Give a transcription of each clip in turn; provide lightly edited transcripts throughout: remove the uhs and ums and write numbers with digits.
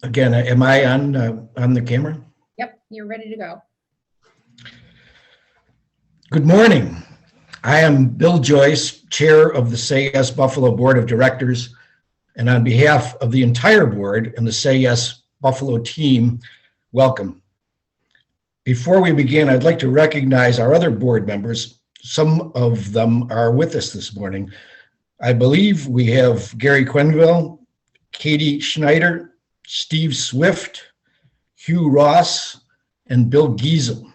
Again, am I on the camera? Yep, you're ready to go. Good morning. I am Bill Joyce, Chair of the Say Yes Buffalo Board of Directors, and on behalf of the entire board and the Say Yes Buffalo team, welcome. Before we begin, I'd like to recognize our other board members. Some of them are with us this morning. I believe we have Gary Quenville, Katie Schneider, Steve Swift, Hugh Ross, and Bill Giesel.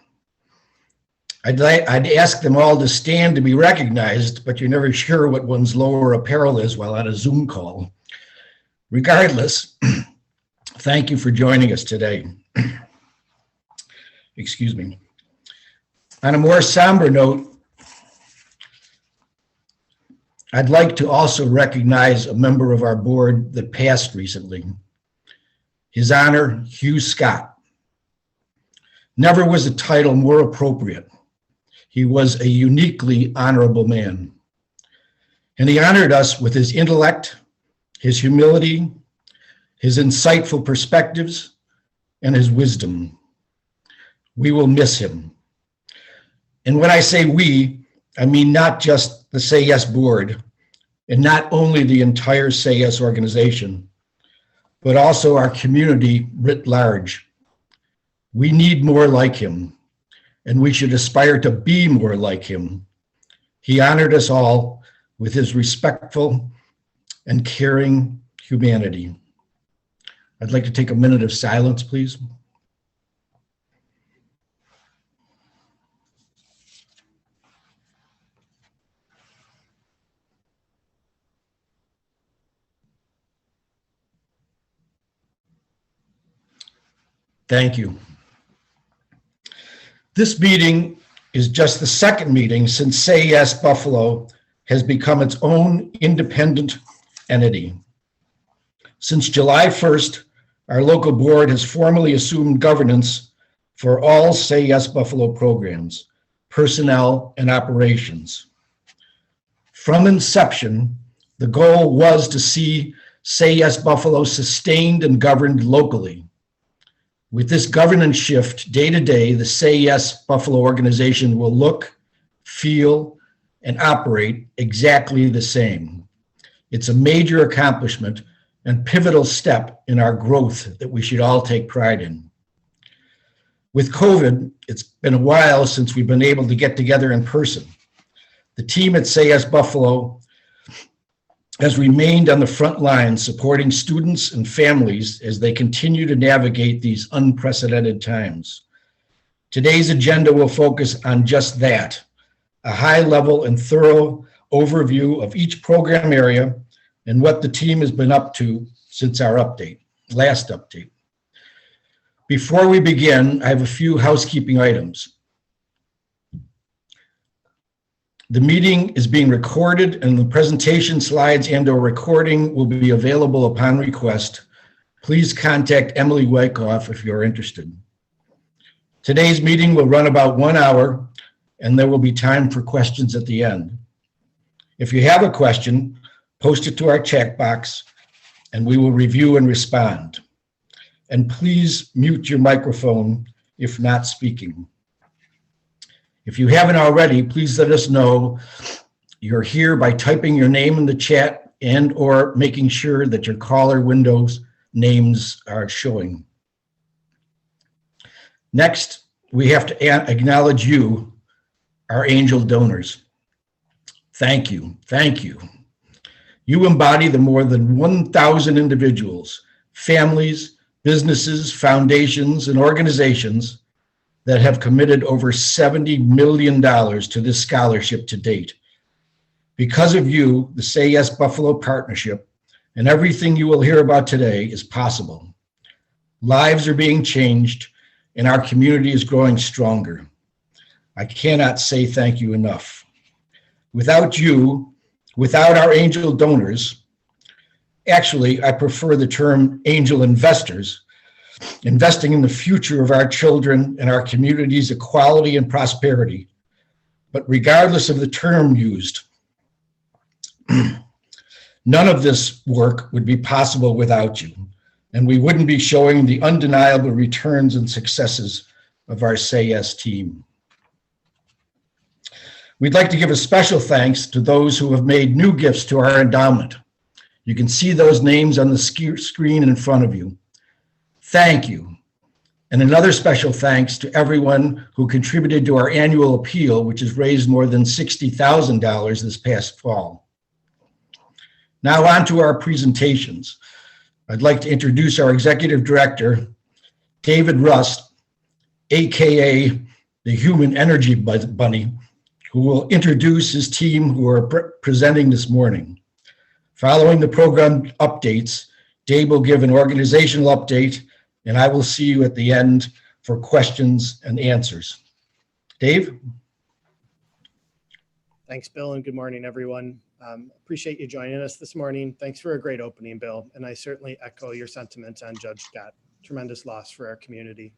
I'd ask them all to stand to be recognized, but you're never sure what one's lower apparel is while on a Zoom call. Regardless, thank you for joining us today. Excuse me. On a more somber note, I'd like to also recognize a member of our board that passed recently. His Honor, Hugh Scott. Never was a title more appropriate. He was a uniquely honorable man. And he honored us with his intellect, his humility, his insightful perspectives, and his wisdom. We will miss him. And when I say we, I mean not just the Say Yes board, and not only the entire Say Yes organization, but also our community writ large. We need more like him, and we should aspire to be more like him. He honored us all with his respectful and caring humanity. I'd like to take a minute of silence, please. Thank you. This meeting is just the second meeting since Say Yes Buffalo has become its own independent entity. Since July 1st, our local board has formally assumed governance for all Say Yes Buffalo programs, personnel, and operations. From inception, the goal was to see Say Yes Buffalo sustained and governed locally. With this governance shift, day to day, the Say Yes Buffalo organization will look, feel, and operate exactly the same. It's a major accomplishment and pivotal step in our growth that we should all take pride in. With COVID, it's been a while since we've been able to get together in person. The team at Say Yes Buffalo has remained on the front line supporting students and families as they continue to navigate these unprecedented times. Today's agenda will focus on just that, a high-level and thorough overview of each program area and what the team has been up to since our last update. Before we begin, I have a few housekeeping items. The meeting is being recorded and the presentation slides and/or recording will be available upon request. Please contact Emily Wyckoff if you're interested. Today's meeting will run about 1 hour and there will be time for questions at the end. If you have a question, post it to our chat box and we will review and respond. And please mute your microphone if not speaking. If you haven't already, please let us know you're here by typing your name in the chat and/or making sure that your caller windows names are showing. Next, we have to acknowledge you, our angel donors. Thank you, thank you. You embody the more than 1,000 individuals, families, businesses, foundations, and organizations that have committed over $70 million to this scholarship to date. Because of you, the Say Yes Buffalo Partnership and everything you will hear about today is possible. Lives are being changed and our community is growing stronger. I cannot say thank you enough. Without you, without our angel donors, actually, I prefer the term angel investors, investing in the future of our children and our community's equality and prosperity. But regardless of the term used, none of this work would be possible without you. and we wouldn't be showing the undeniable returns and successes of our Say Yes team. We'd like to give a special thanks to those who have made new gifts to our endowment. You can see those names on the screen in front of you. Thank you. And another special thanks to everyone who contributed to our annual appeal, which has raised more than $60,000 this past fall. Now on to our presentations. I'd like to introduce our Executive Director, David Rust, AKA the Human Energy Bunny, who will introduce his team who are presenting this morning. Following the program updates, Dave will give an organizational update, and I will see you at the end for questions and answers. Dave? Thanks, Bill, and good morning, everyone. Appreciate you joining us this morning. Thanks for a great opening, Bill, and I certainly echo your sentiments on Judge Scott. Tremendous loss for our community.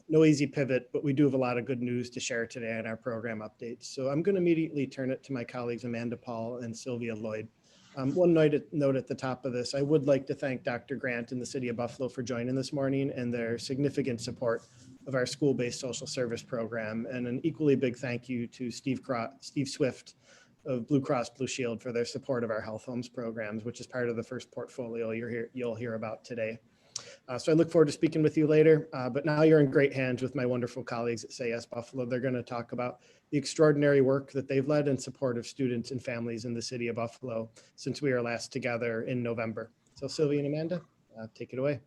No easy pivot, but we do have a lot of good news to share today on our program updates. So I'm going to immediately turn it to my colleagues, Amanda Paul and Sylvia Lloyd. One note at the top of this, I would like to thank Dr. Grant and the City of Buffalo for joining this morning and their significant support of our school-based social service program. And an equally big thank you to Steve Swift of Blue Cross Blue Shield for their support of our health homes programs, which is part of the first portfolio you'll hear about today. So I look forward to speaking with you later, but now you're in great hands with my wonderful colleagues at Say Yes Buffalo. They're going to talk about the extraordinary work that they've led in support of students and families in the City of Buffalo since we were last together in November. So Sylvia and Amanda, take it away.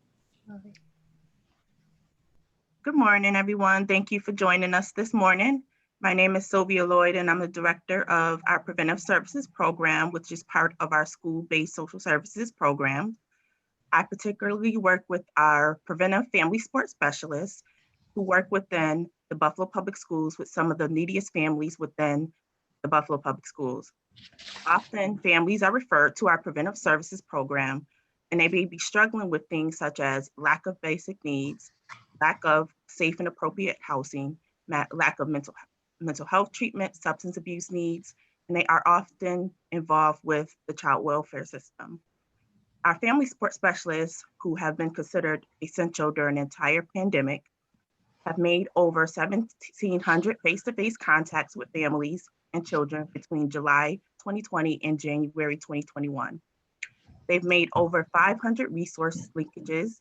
Good morning, everyone. Thank you for joining us this morning. My name is Sylvia Lloyd, and I'm the director of our Preventive Services Program, which is part of our school-based social services program. I particularly work with our preventive family support specialists who work within the Buffalo Public Schools with some of the neediest families within the Buffalo Public Schools. Often families are referred to our preventive services program, and they may be struggling with things such as lack of basic needs, lack of safe and appropriate housing, lack of mental health treatment, substance abuse needs, and they are often involved with the child welfare system. Our family support specialists, who have been considered essential during the entire pandemic, have made over 1,700 face-to-face contacts with families and children between July 2020 and January 2021. They've made over 500 resource linkages,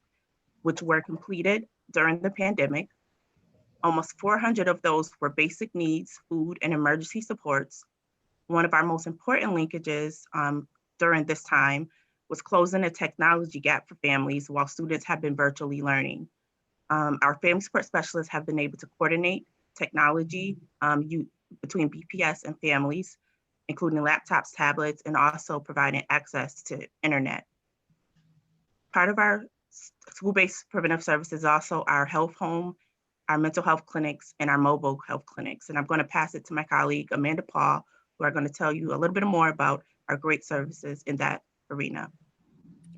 which were completed during the pandemic. Almost 400 of those were basic needs, food, and emergency supports. One of our most important linkages during this time was closing a technology gap for families while students have been virtually learning. Our family support specialists have been able to coordinate technology between BPS and families, including laptops, tablets, and also providing access to internet. Part of our school-based preventive services is also our health home, our mental health clinics, and our mobile health clinics. And I'm going to pass it to my colleague, Amanda Paul, who are going to tell you a little bit more about our great services in that arena.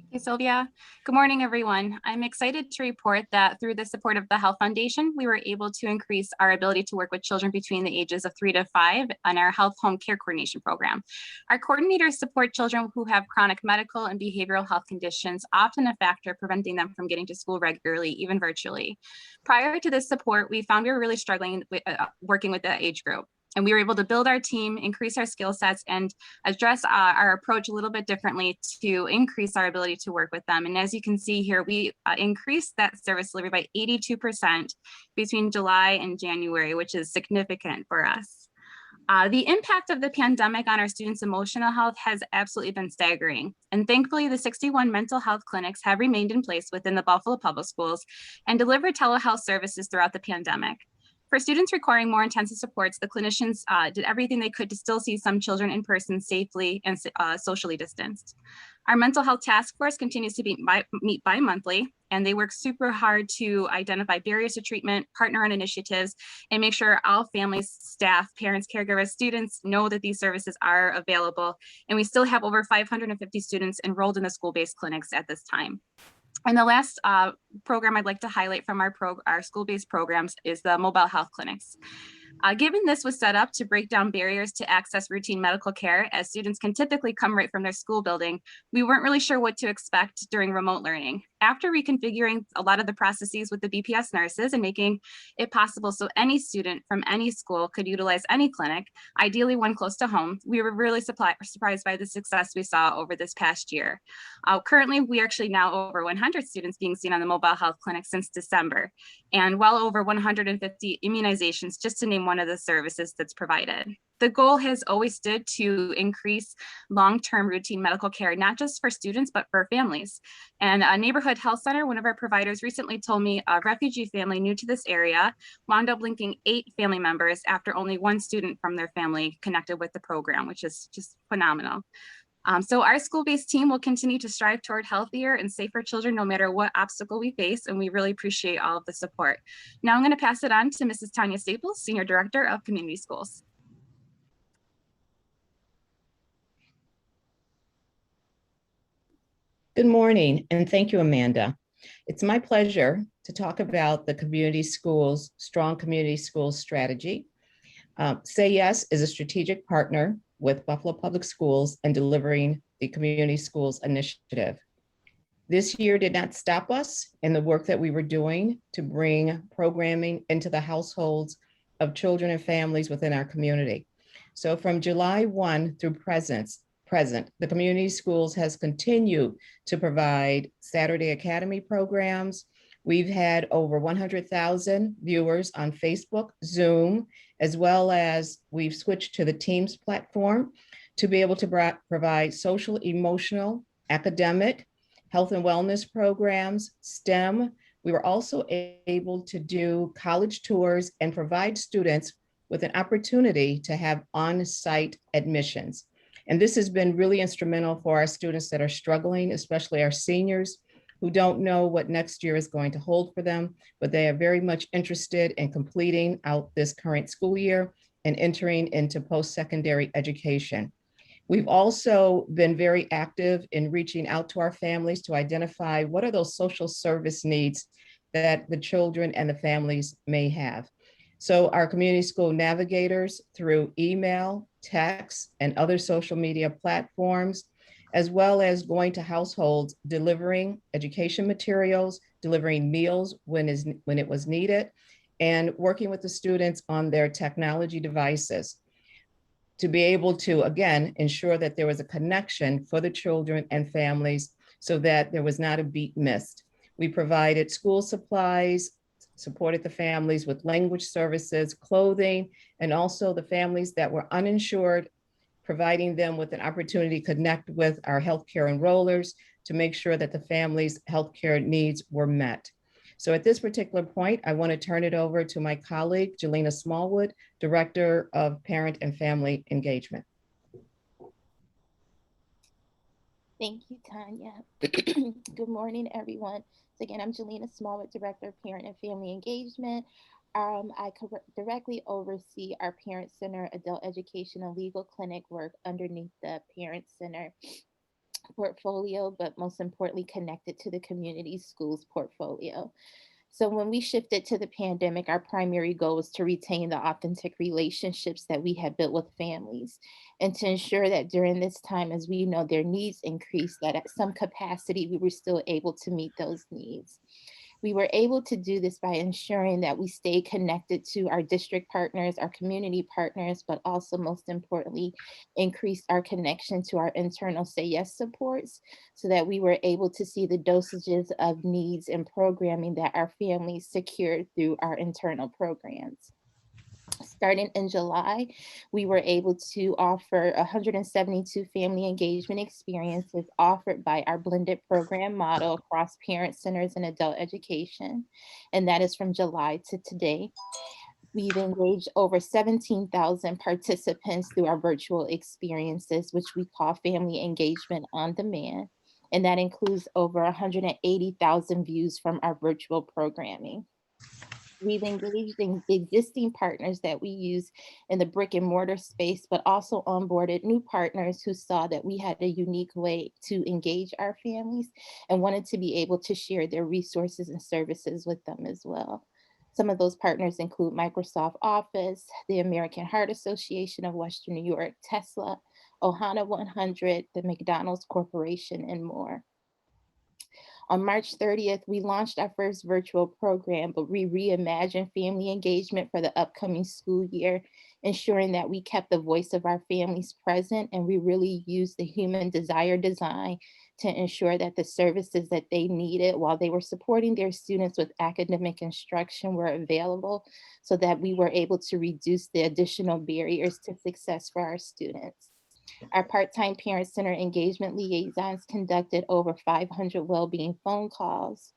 Hey, Sylvia. Good morning, everyone. I'm excited to report that through the support of the Health Foundation, we were able to increase our ability to work with children between the ages of 3 to 5 on our Health Home Care Coordination Program. Our coordinators support children who have chronic medical and behavioral health conditions, often a factor preventing them from getting to school regularly, even virtually. Prior to this support, we found we were really struggling with working with that age group. And we were able to build our team, increase our skill sets, and address our approach a little bit differently to increase our ability to work with them. And as you can see here, we increased that service delivery by 82% between July and January, which is significant for us. The impact of the pandemic on our students' emotional health has absolutely been staggering. And thankfully, the 61 mental health clinics have remained in place within the Buffalo Public Schools and delivered telehealth services throughout the pandemic. For students requiring more intensive supports, the clinicians did everything they could to still see some children in person safely and socially distanced. Our mental health task force continues to meet bi-monthly, and they work super hard to identify barriers to treatment, partner on initiatives, and make sure all families, staff, parents, caregivers, students know that these services are available. And we still have over 550 students enrolled in the school-based clinics at this time. And the last program I'd like to highlight from our school-based programs is the mobile health clinics. Given this was set up to break down barriers to access routine medical care, as students can typically come right from their school building, we weren't really sure what to expect during remote learning. After reconfiguring a lot of the processes with the BPS nurses and making it possible so any student from any school could utilize any clinic, ideally one close to home, we were really surprised by the success we saw over this past year. Currently, we are actually now over 100 students being seen on the mobile health clinic since December, and well over 150 immunizations, just to name one of the services that's provided. The goal has always stood to increase long-term routine medical care, not just for students, but for families. And a neighborhood health center, one of our providers recently told me a refugee family new to this area wound up linking 8 family members after only 1 student from their family connected with the program, which is just phenomenal. So our school-based team will continue to strive toward healthier and safer children no matter what obstacle we face, and we really appreciate all of the support. Now I'm going to pass it on to Mrs. Tanya Staples, Senior Director of Community Schools. Good morning, and thank you, Amanda. It's my pleasure to talk about the community schools, strong community schools strategy. Say Yes is a strategic partner with Buffalo Public Schools and delivering the Community Schools Initiative. This year did not stop us in the work that we were doing to bring programming into the households of children and families within our community. So from July 1 through present, the Community Schools has continued to provide Saturday Academy programs. We've had over 100,000 viewers on Facebook, Zoom, as well as we've switched to the Teams platform to be able to provide social, emotional, academic, health and wellness programs, STEM. We were also able to do college tours and provide students with an opportunity to have on-site admissions. And this has been really instrumental for our students that are struggling, especially our seniors, who don't know what next year is going to hold for them, but they are very much interested in completing out this current school year and entering into post-secondary education. We've also been very active in reaching out to our families to identify what are those social service needs that the children and the families may have. So our community school navigators through email, text, and other social media platforms, as well as going to households, delivering education materials, delivering meals when it was needed, and working with the students on their technology devices to be able to, again, ensure that there was a connection for the children and families so that there was not a beat missed. We provided school supplies, supported the families with language services, clothing, and also the families that were uninsured, providing them with an opportunity to connect with our healthcare enrollers to make sure that the family's healthcare needs were met. So at this particular point, I want to turn it over to my colleague, Jelena Smallwood, Director of Parent and Family Engagement. Thank you, Tanya. Good morning, everyone. So again, I'm Jelena Smallwood, Director of Parent and Family Engagement. I directly oversee our Parent Center, Adult Education, and Legal Clinic work underneath the Parent Center portfolio, but most importantly, connected to the community schools portfolio. So when we shifted to the pandemic, our primary goal was to retain the authentic relationships that we had built with families and to ensure that during this time, as we know their needs increased, that at some capacity, we were still able to meet those needs. We were able to do this by ensuring that we stay connected to our district partners, our community partners, but also most importantly, increase our connection to our internal Say Yes supports so that we were able to see the dosages of needs and programming that our families secured through our internal programs. Starting in July, we were able to offer 172 family engagement experiences offered by our blended program model across parent centers and adult education. And that is from July to today. We've engaged over 17,000 participants through our virtual experiences, which we call Family Engagement on Demand. And that includes over 180,000 views from our virtual programming. We've engaged in existing partners that we use in the brick and mortar space, but also onboarded new partners who saw that we had a unique way to engage our families and wanted to be able to share their resources and services with them as well. Some of those partners include Microsoft Office, the American Heart Association of Western New York, Tesla, Ohana 100, the McDonald's Corporation, and more. On March 30th, we launched our first virtual program, but we reimagined family engagement for the upcoming school year, ensuring that we kept the voice of our families present, and we really used the human desire design to ensure that the services that they needed while they were supporting their students with academic instruction were available, so that we were able to reduce the additional barriers to success for our students. Our part-time Parent Center engagement liaisons conducted over 500 well-being phone calls.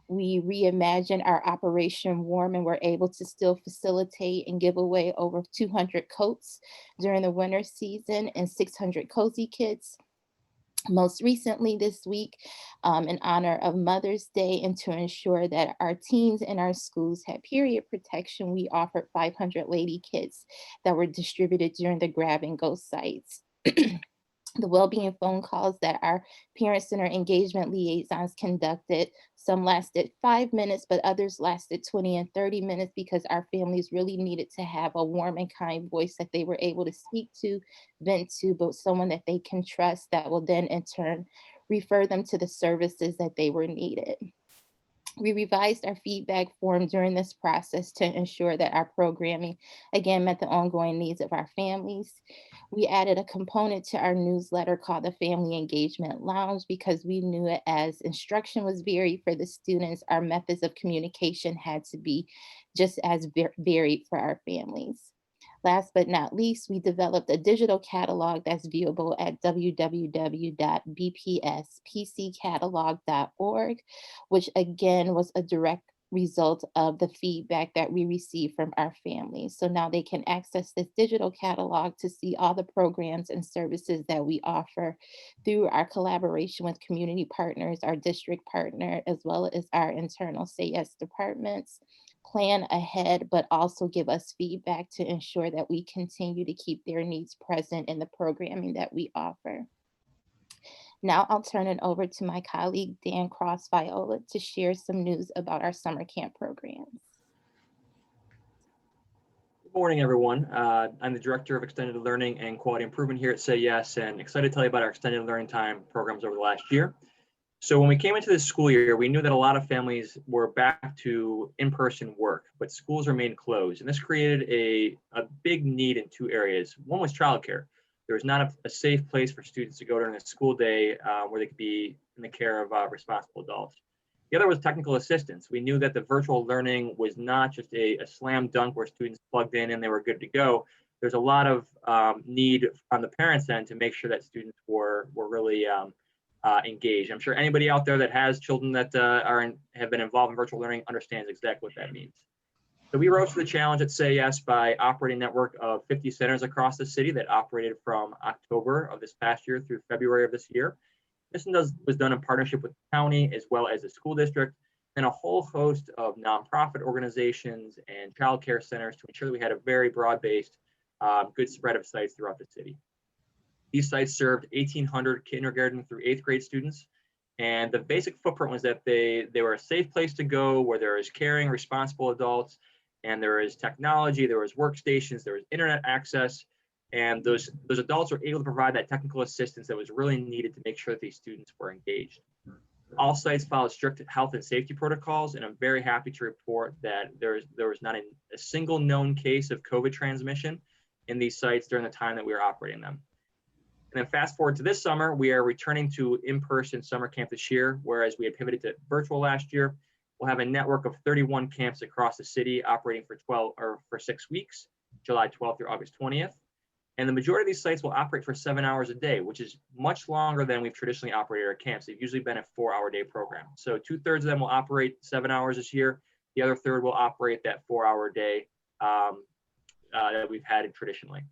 We reimagined our Operation Warm and were able to still facilitate and give away over 200 coats during the winter season and 600 cozy kits. Most recently this week, in honor of Mother's Day and to ensure that our teens in our schools had period protection, we offered 500 lady kits that were distributed during the grab and go sites. The well-being phone calls that our Parent Center engagement liaisons conducted, some lasted 5 minutes, but others lasted 20 and 30 minutes because our families really needed to have a warm and kind voice that they were able to speak to, vent to, but someone that they can trust that will then in turn refer them to the services that they were needed. We revised our feedback form during this process to ensure that our programming, again, met the ongoing needs of our families. We added a component to our newsletter called the Family Engagement Lounge because we knew it as instruction was varied for the students, our methods of communication had to be just as varied for our families. Last but not least, we developed a digital catalog that's viewable at www.bpspccatalog.org, which again was a direct result of the feedback that we received from our families. So now they can access this digital catalog to see all the programs and services that we offer through our collaboration with community partners, our district partner, as well as our internal Say Yes departments. Plan ahead, but also give us feedback to ensure that we continue to keep their needs present in the programming that we offer. Now I'll turn it over to my colleague, Dan Cross-Viola, to share some news about our summer camp programs. Good morning, everyone. I'm the Director of Extended Learning and Quality Improvement here at Say Yes, and excited to tell you about our Extended Learning Time programs over the last year. So when we came into this school year, we knew that a lot of families were back to in-person work, but schools remained closed. And this created a big need in two areas. One was childcare. There was not a safe place for students to go during a school day where they could be in the care of responsible adults. The other was technical assistance. We knew that the virtual learning was not just a slam dunk where students plugged in and they were good to go. There's a lot of need on the parents' end to make sure that students were really engaged. I'm sure anybody out there that has children that have been involved in virtual learning understands exactly what that means. So we rose to the challenge at Say Yes by operating a network of 50 centers across the city that operated from October of this past year through February of this year. This was done in partnership with the county as well as the school district and a whole host of nonprofit organizations and childcare centers to ensure that we had a very broad-based, good spread of sites throughout the city. These sites served 1,800 kindergarten through 8th grade students. And the basic footprint was that they were a safe place to go where there is caring, responsible adults, and there is technology, there was workstations, there was internet access, and those adults were able to provide that technical assistance that was really needed to make sure that these students were engaged. All sites followed strict health and safety protocols, and I'm very happy to report that there was not a single known case of COVID transmission in these sites during the time that we were operating them. And then fast forward to this summer, we are returning to in-person summer camp this year, whereas we had pivoted to virtual last year. We'll have a network of 31 camps across the city operating for 6 weeks, July 12th through August 20th. And the majority of these sites will operate for 7 hours a day, which is much longer than we've traditionally operated our camps. They've usually been a 4-hour day program. So 2/3 of them will operate 7 hours this year. The other third will operate that 4-hour day that we've had traditionally.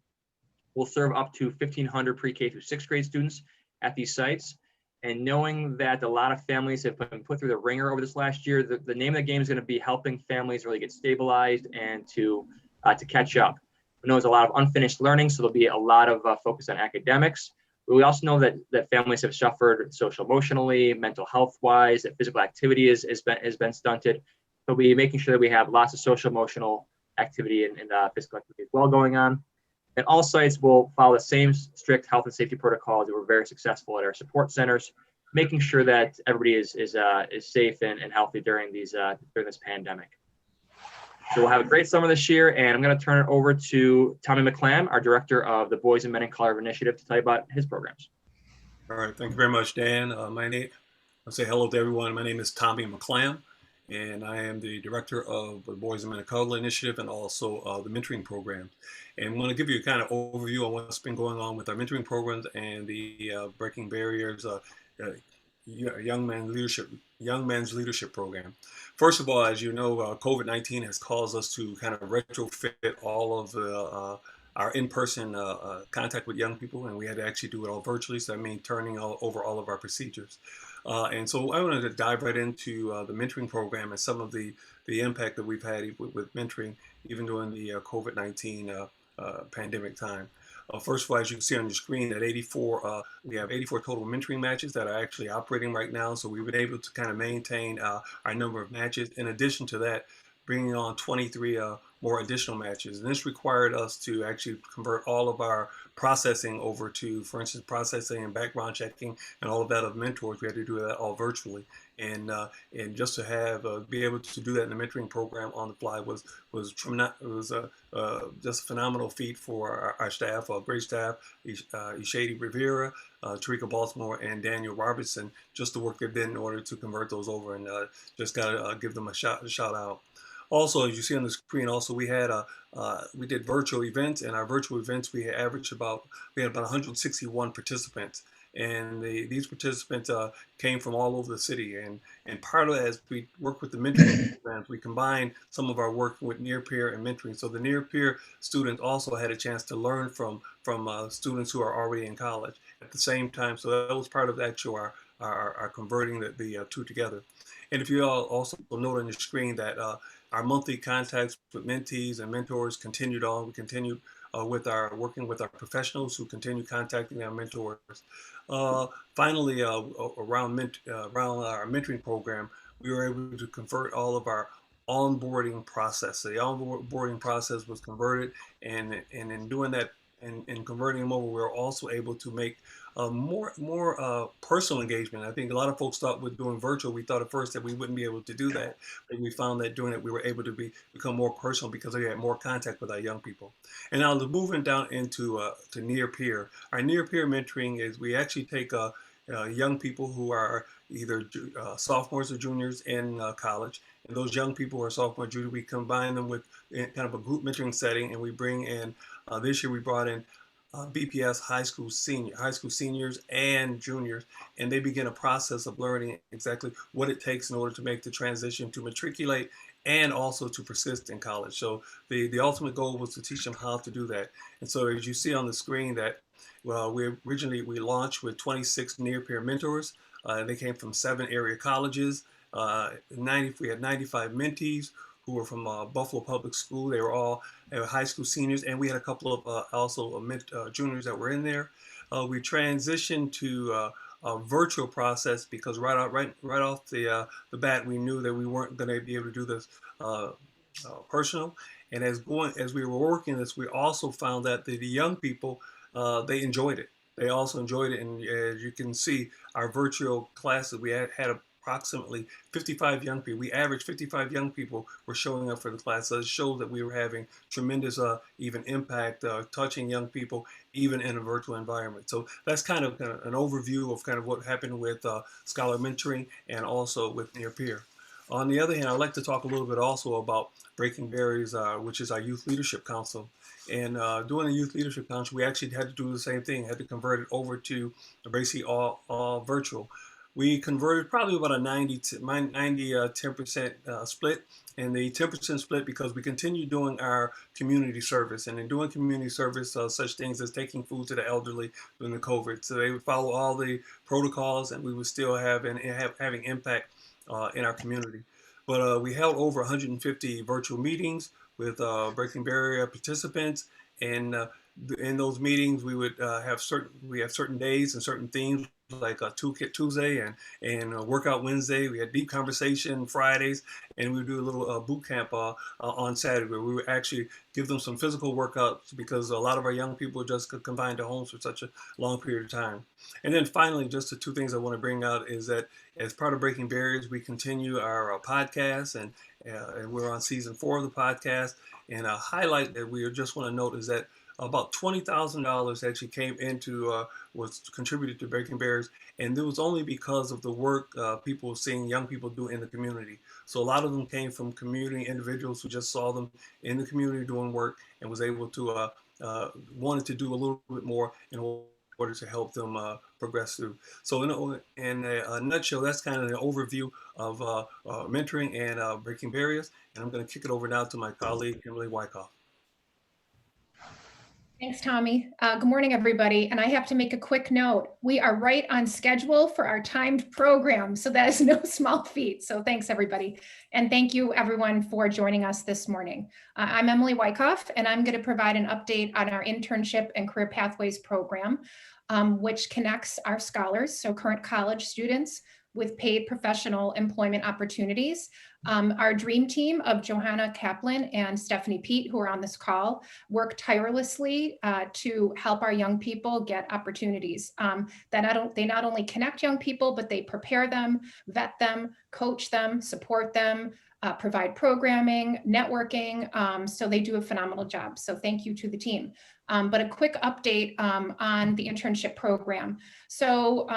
We'll serve up to 1,500 pre-K through 6th grade students at these sites. And knowing that a lot of families have been put through the ringer over this last year, the name of the game is going to be helping families really get stabilized and to catch up. We know there's a lot of unfinished learning, so there'll be a lot of focus on academics. But we also know that families have suffered social emotionally, mental health wise, that physical activity has been stunted. we'll be making sure that we have lots of social emotional activity and physical activity as well going on. And all sites will follow the same strict health and safety protocols that were very successful at our support centers, making sure that everybody is safe and healthy during this pandemic. So we'll have a great summer this year, and I'm going to turn it over to Tommy Mclamb, our director of the Boys and Men in Color Initiative, to tell you about his programs. All right, thank you very much, Dan. I'll say hello to everyone. My name is Tommy Mclamb, and I am the director of the Boys and Men of Color Initiative and also the mentoring program. And I want to give you a kind of overview on what's been going on with our mentoring programs and the Breaking Barriers Young Men's Leadership Program. First of all, as you know, COVID-19 has caused us to kind of retrofit all of our in-person contact with young people, and we had to actually do it all virtually. So I mean, turning over all of our procedures. And so I wanted to dive right into the mentoring program and some of the impact that we've had with mentoring, even during the COVID-19 pandemic time. First of all, as you can see on your screen, at 84, we have 84 total mentoring matches that are actually operating right now. So we've been able to kind of maintain our number of matches. In addition to that, bringing on 23 more additional matches. And this required us to actually convert all of our processing over to, for instance, processing and background checking and all of that of mentors. We had to do that all virtually. And just to have be able to do that in the mentoring program on the fly was just a phenomenal feat for our staff, our great staff, Ishadi Rivera, Tarika Baltimore, and Daniel Robertson, just the work they did in order to convert those over, and just got to give them a shout out. Also, as you see on the screen, also we did virtual events, and our virtual events we had about 161 participants, and these participants came from all over the city. And part of that, as we work with the mentoring programs, we combined some of our work with near peer and mentoring. So the near peer students also had a chance to learn from students who are already in college at the same time. So that was part of actually our converting the two together. And if you all also note on your screen that our monthly contacts with mentees and mentors continued on. We continued working with our professionals who continue contacting our mentors. Finally, around our mentoring program, we were able to convert all of our onboarding process. So the onboarding process was converted, and in doing that and converting them over, we were also able to make more personal engagement. I think a lot of folks thought with doing virtual, we thought at first that we wouldn't be able to do that, but we found that doing it, we were able to become more personal because we had more contact with our young people. And now moving down into to near peer. Our near peer mentoring is we actually take young people who are either sophomores or juniors in college. And those young people who are sophomore, junior, we combine them with kind of a group mentoring setting, and we bring in, this year we brought in BPS high school seniors and juniors, and they begin a process of learning exactly what it takes in order to make the transition to matriculate and also to persist in college. So the ultimate goal was to teach them how to do that. And so as you see on the screen that, well, we launched with 26 near peer mentors. They came from 7 area colleges. We had 95 mentees who were from Buffalo Public School. They were high school seniors, and we had a couple of also juniors that were in there. We transitioned to a virtual process because right off the bat, we knew that we weren't going to be able to do this personal. And as we were working this, we also found that the young people, they enjoyed it. They also enjoyed it, and as you can see, our virtual classes, we had approximately 55 young people. We averaged 55 young people were showing up for the class. So it shows that we were having tremendous even impact, touching young people, even in a virtual environment. So that's kind of an overview of kind of what happened with scholar mentoring and also with near peer. On the other hand, I'd like to talk a little bit also about Breaking Barriers, which is our Youth Leadership Council. And during the Youth Leadership Council, we actually had to do the same thing, had to convert it over to basically all virtual. We converted probably about a 10% split, and the 10% split because we continue doing our community service, and in doing community service, such things as taking food to the elderly during the COVID. So they would follow all the protocols, and we would still having impact in our community. But we held over 150 virtual meetings with Breaking Barrier participants, and in those meetings we would have certain days and certain themes like a Toolkit Tuesday and Workout Wednesday. We had deep conversation Fridays, and we would do a little boot camp on Saturday where we would actually give them some physical workouts because a lot of our young people just could confine to homes for such a long period of time. And then finally, just the two things I want to bring out is that as part of Breaking Barriers, we continue our podcast, and we're on season 4 of the podcast. And a highlight that we just want to note is that about $20,000 actually came into was contributed to Breaking Barriers, and it was only because of the work people seeing young people do in the community. So a lot of them came from community individuals who just saw them in the community doing work and was able to wanted to do a little bit more in order to help them progress through. So in a nutshell, that's kind of an overview of mentoring and Breaking Barriers. And I'm going to kick it over now to my colleague, Kimberly Wyckoff. Thanks, Tommy. Good morning, everybody. And I have to make a quick note. We are right on schedule for our timed program, so that is no small feat. So thanks, everybody. And thank you, everyone, for joining us this morning. I'm Emily Wyckoff, and I'm going to provide an update on our Internship and Career Pathways program, which connects our scholars, so current college students, with paid professional employment opportunities. Our dream team of Johanna Kaplan and Stephanie Pete, who are on this call, work tirelessly to help our young people get opportunities. They not only connect young people, but they prepare them, vet them, coach them, support them, provide programming, networking. So they do a phenomenal job. So thank you to the team. But a quick update on the internship program. So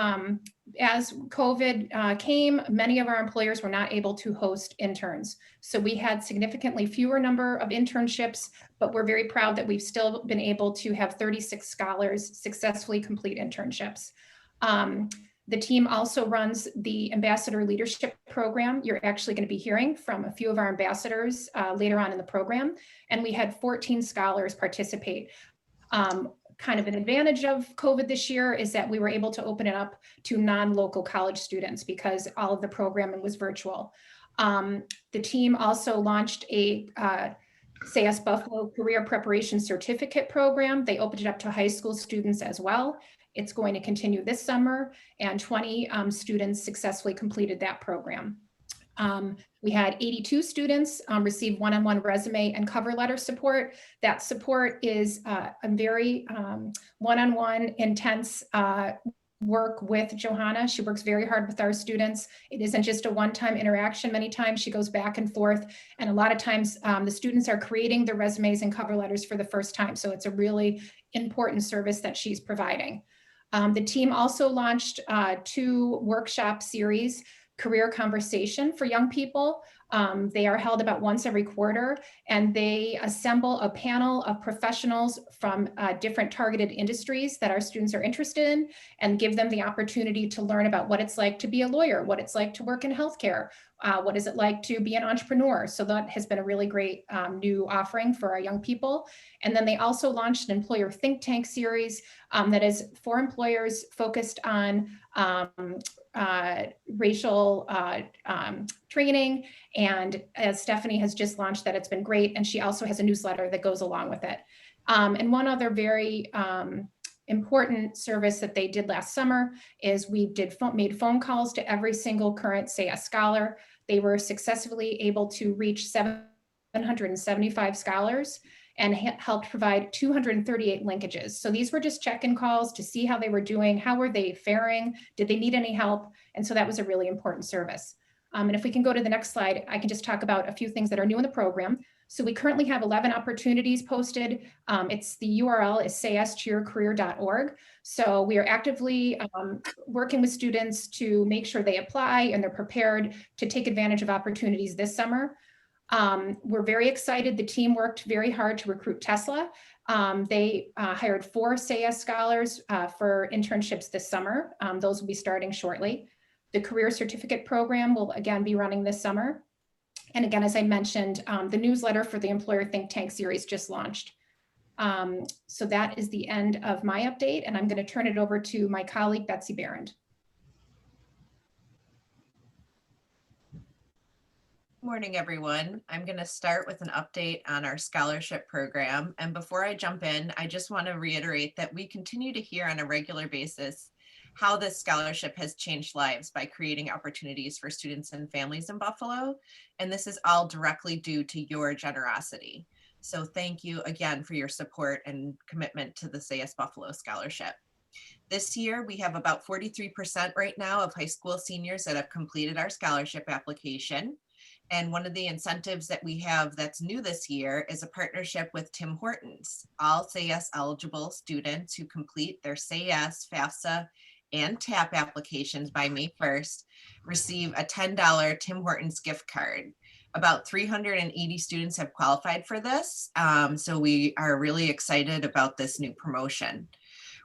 as COVID came, many of our employers were not able to host interns. So we had significantly fewer number of internships, but we're very proud that we've still been able to have 36 scholars successfully complete internships. The team also runs the Ambassador Leadership Program. You're actually going to be hearing from a few of our ambassadors later on in the program. And we had 14 scholars participate. Kind of an advantage of COVID this year is that we were able to open it up to non-local college students because all of the programming was virtual. The team also launched a SAS Buffalo Career Preparation Certificate Program. They opened it up to high school students as well. It's going to continue this summer, and 20 students successfully completed that program. We had 82 students receive one-on-one resume and cover letter support. That support is a very one-on-one intense work with Johanna. She works very hard with our students. It isn't just a one-time interaction. Many times she goes back and forth, and a lot of times the students are creating their resumes and cover letters for the first time. So it's a really important service that she's providing. The team also launched 2 workshop series, Career Conversation for young people. They are held about once every quarter, and they assemble a panel of professionals from different targeted industries that our students are interested in and give them the opportunity to learn about what it's like to be a lawyer, what it's like to work in healthcare, what is it like to be an entrepreneur. So that has been a really great new offering for our young people. And then they also launched an employer think tank series that is for employers focused on racial training. And as Stephanie has just launched that, it's been great. And she also has a newsletter that goes along with it. And one other very important service that they did last summer is we made phone calls to every single current SAS scholar. They were successfully able to reach 775 scholars and helped provide 238 linkages. So these were just check-in calls to see how they were doing, how were they faring, did they need any help? And so that was a really important service. And if we can go to the next slide, I can just talk about a few things that are new in the program. So we currently have 11 opportunities posted. The URL is sascheercareer.org. So we are actively working with students to make sure they apply and they're prepared to take advantage of opportunities this summer. We're very excited. The team worked very hard to recruit Tesla. They hired 4 SAS scholars for internships this summer. Those will be starting shortly. The Career Certificate Program will again be running this summer. And again, as I mentioned, the newsletter for the Employer Think Tank series just launched. So that is the end of my update, and I'm going to turn it over to my colleague, Betsy Barrand. Morning, everyone. I'm going to start with an update on our scholarship program. And before I jump in, I just want to reiterate that we continue to hear on a regular basis how this scholarship has changed lives by creating opportunities for students and families in Buffalo. And this is all directly due to your generosity. So thank you again for your support and commitment to the Say Yes Buffalo Scholarship. This year, we have about 43% right now of high school seniors that have completed our scholarship application. And one of the incentives that we have that's new this year is a partnership with Tim Hortons. All Say Yes eligible students who complete their Say Yes, FAFSA, and TAP applications by May 1st receive a $10 Tim Hortons gift card. About 380 students have qualified for this. So we are really excited about this new promotion.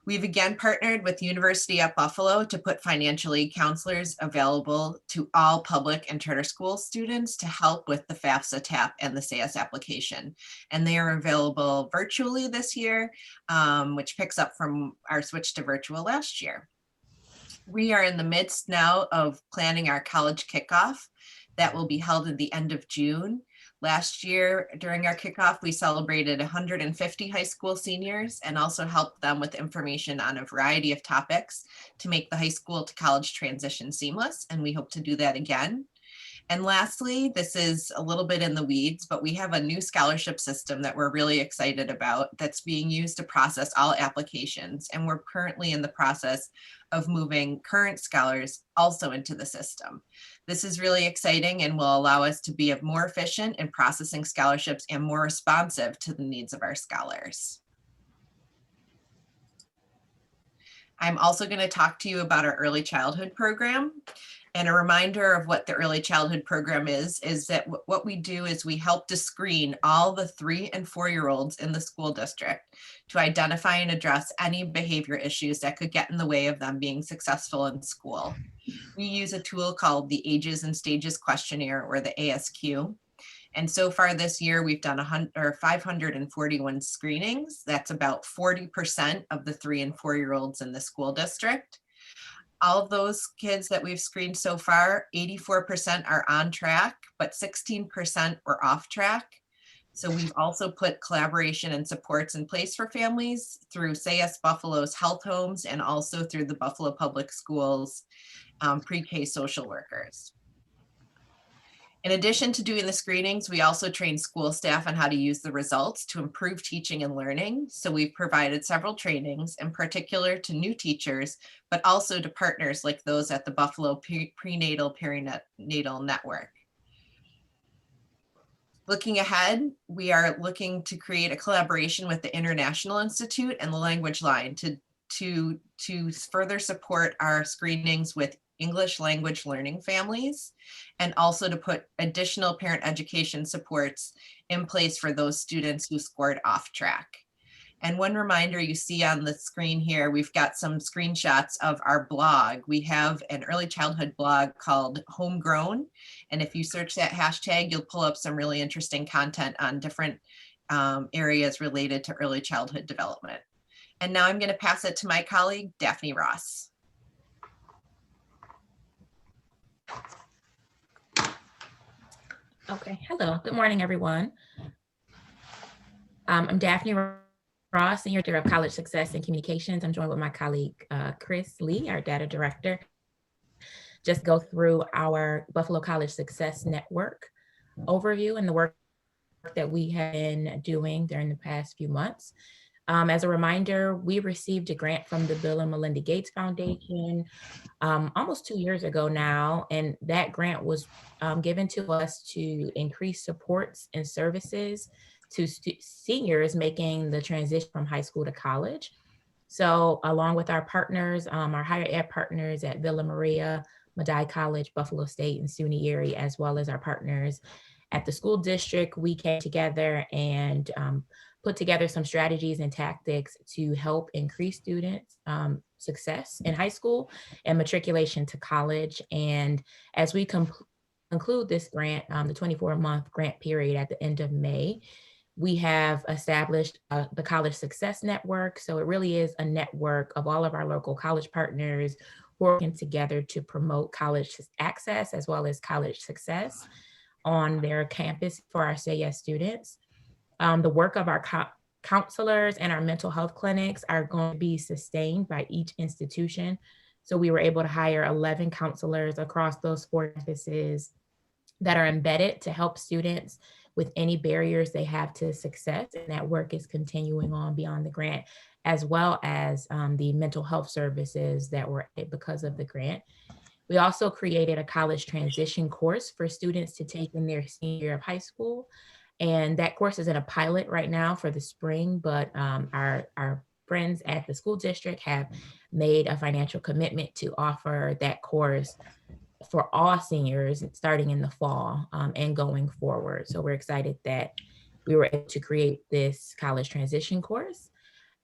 We've again partnered with University at Buffalo to put financial aid counselors available to all public and charter school students to help with the FAFSA TAP and the Say Yes application. And they are available virtually this year, which picks up from our switch to virtual last year. We are in the midst now of planning our college kickoff that will be held at the end of June. Last year, during our kickoff, we celebrated 150 high school seniors and also helped them with information on a variety of topics to make the high school to college transition seamless. And we hope to do that again. And lastly, this is a little bit in the weeds, but we have a new scholarship system that we're really excited about that's being used to process all applications. And we're currently in the process of moving current scholars also into the system. This is really exciting and will allow us to be more efficient in processing scholarships and more responsive to the needs of our scholars. I'm also going to talk to you about our early childhood program. And a reminder of what the early childhood program is that what we do is we help to screen all the 3 and 4-year-olds in the school district to identify and address any behavior issues that could get in the way of them being successful in school. We use a tool called the Ages and Stages Questionnaire, or the ASQ. And so far this year, we've done 541 screenings. That's about 40% of the 3 and 4-year-olds in the school district. All of those kids that we've screened so far, 84% are on track, but 16% were off track. So we've also put collaboration and supports in place for families through Say Yes Buffalo's health homes and also through the Buffalo Public Schools pre-K social workers. In addition to doing the screenings, we also train school staff on how to use the results to improve teaching and learning. So we've provided several trainings, in particular to new teachers, but also to partners like those at the Buffalo Prenatal Perinatal Network. Looking ahead, we are looking to create a collaboration with the International Institute and the Language Line to further support our screenings with English language learning families, and also to put additional parent education supports in place for those students who scored off track. And one reminder you see on the screen here, we've got some screenshots of our blog. We have an early childhood blog called Homegrown. And if you search that hashtag, you'll pull up some really interesting content on different areas related to early childhood development. And now I'm going to pass it to my colleague, Daphne Ross. Okay, hello, good morning, everyone. I'm Daphne Ross, Senior Director of College Success and Communications. I'm joined with my colleague, Chris Lee, our Data Director. Just go through our Buffalo College Success Network overview and the work that we have been doing during the past few months. As a reminder, we received a grant from the Bill and Melinda Gates Foundation almost 2 years ago now, and that grant was given to us to increase supports and services to seniors making the transition from high school to college. So along with our partners, our higher ed partners at Villa Maria, Medaille College, Buffalo State, and SUNY Erie, as well as our partners at the school district, we came together and put together some strategies and tactics to help increase students' success in high school and matriculation to college. And as we conclude this grant, the 24-month grant period at the end of May, we have established the College Success Network. So it really is a network of all of our local college partners working together to promote college access as well as college success on their campus for our Say Yes students. The work of our counselors and our mental health clinics are going to be sustained by each institution So we were able to hire 11 counselors across those 4 campuses that are embedded to help students with any barriers they have to success. And that work is continuing on beyond the grant, as well as the mental health services that were added because of the grant. We also created a college transition course for students to take in their senior year of high school. And that course is in a pilot right now for the spring, but our friends at the school district have made a financial commitment to offer that course for all seniors starting in the fall and going forward. So we're excited that we were able to create this college transition course.